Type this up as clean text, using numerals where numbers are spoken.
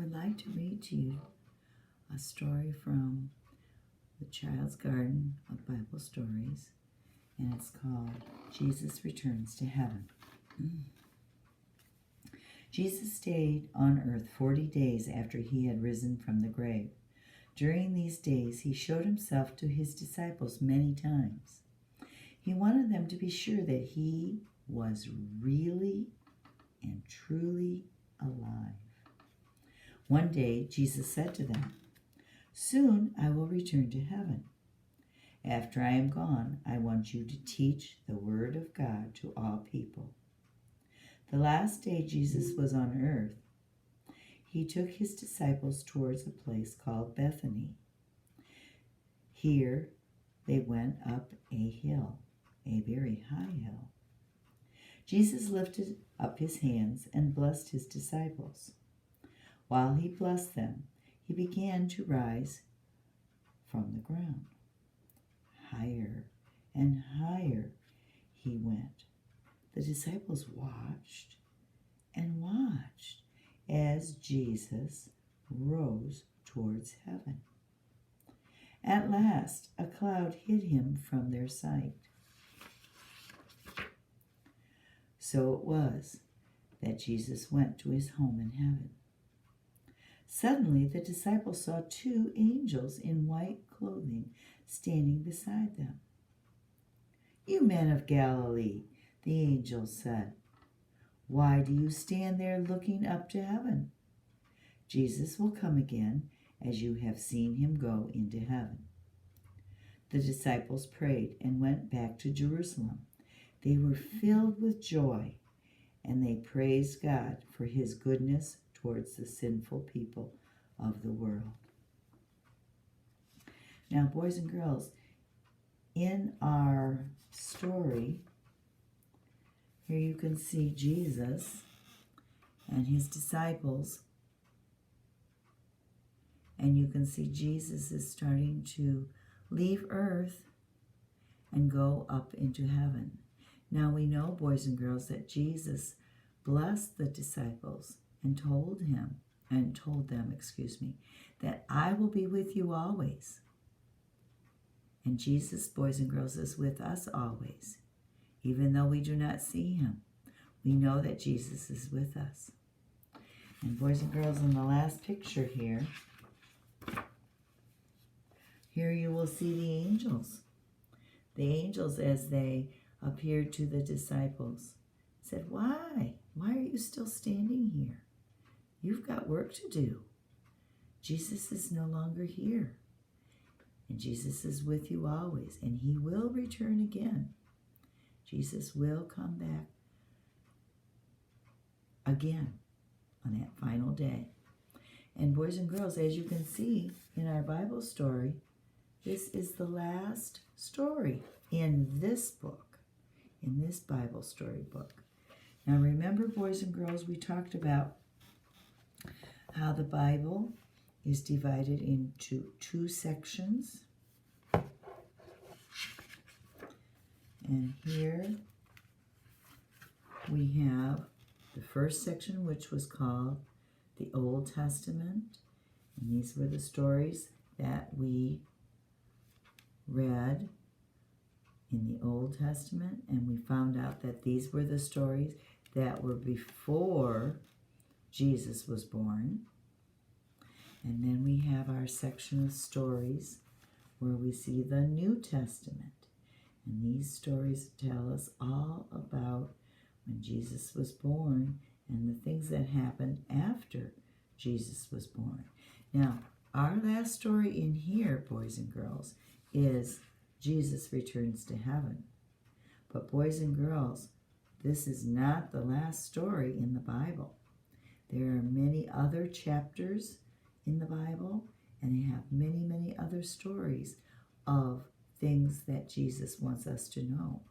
would like to read to you a story from the Child's Garden of Bible Stories, and it's called Jesus Returns to Heaven. Jesus stayed on earth 40 days after he had risen from the grave. During these days, he showed himself to his disciples many times. He wanted them to be sure that he was really and truly alive. One day, Jesus said to them, "Soon I will return to heaven. After I am gone, I want you to teach the word of God to all people." The last day Jesus was on earth, he took his disciples towards a place called Bethany. Here they went up a hill, a very high hill. Jesus lifted up his hands and blessed his disciples. While he blessed them, he began to rise from the ground. Higher and higher he went. The disciples watched and watched as Jesus rose towards heaven. At last, a cloud hid him from their sight. So it was that Jesus went to his home in heaven. Suddenly, the disciples saw two angels in white clothing standing beside them. "You men of Galilee," the angels said, "why do you stand there looking up to heaven? Jesus will come again as you have seen him go into heaven." The disciples prayed and went back to Jerusalem. They were filled with joy, and they praised God for his goodness towards the sinful people of the world. Now, boys and girls, in our story, here you can see Jesus and his disciples, and you can see Jesus is starting to leave earth and go up into heaven. Now we know, boys and girls, that Jesus blessed the disciples and told them, that I will be with you always. And Jesus, boys and girls, is with us always. Even though we do not see him, we know that Jesus is with us. And boys and girls, in the last picture here you will see the angels. The angels, as they appeared to the disciples, said, Why are you still standing here? You've got work to do. Jesus is no longer here. And Jesus is with you always, and he will return again. Jesus will come back again on that final day. And boys and girls, as you can see in our Bible story, this is the last story in this book, in this Bible story book. Now remember, boys and girls, we talked about how the Bible is divided into two sections. And here we have the first section, which was called the Old Testament. And these were the stories that we read in the Old Testament. And we found out that these were the stories that were before Jesus was born. And then we have our section of stories where we see the New Testament. And these stories tell us all about when Jesus was born and the things that happened after Jesus was born. Now, our last story in here, boys and girls, is Jesus returns to heaven. But boys and girls, this is not the last story in the Bible. There are many other chapters in the Bible, and they have many, many other stories of things that Jesus wants us to know.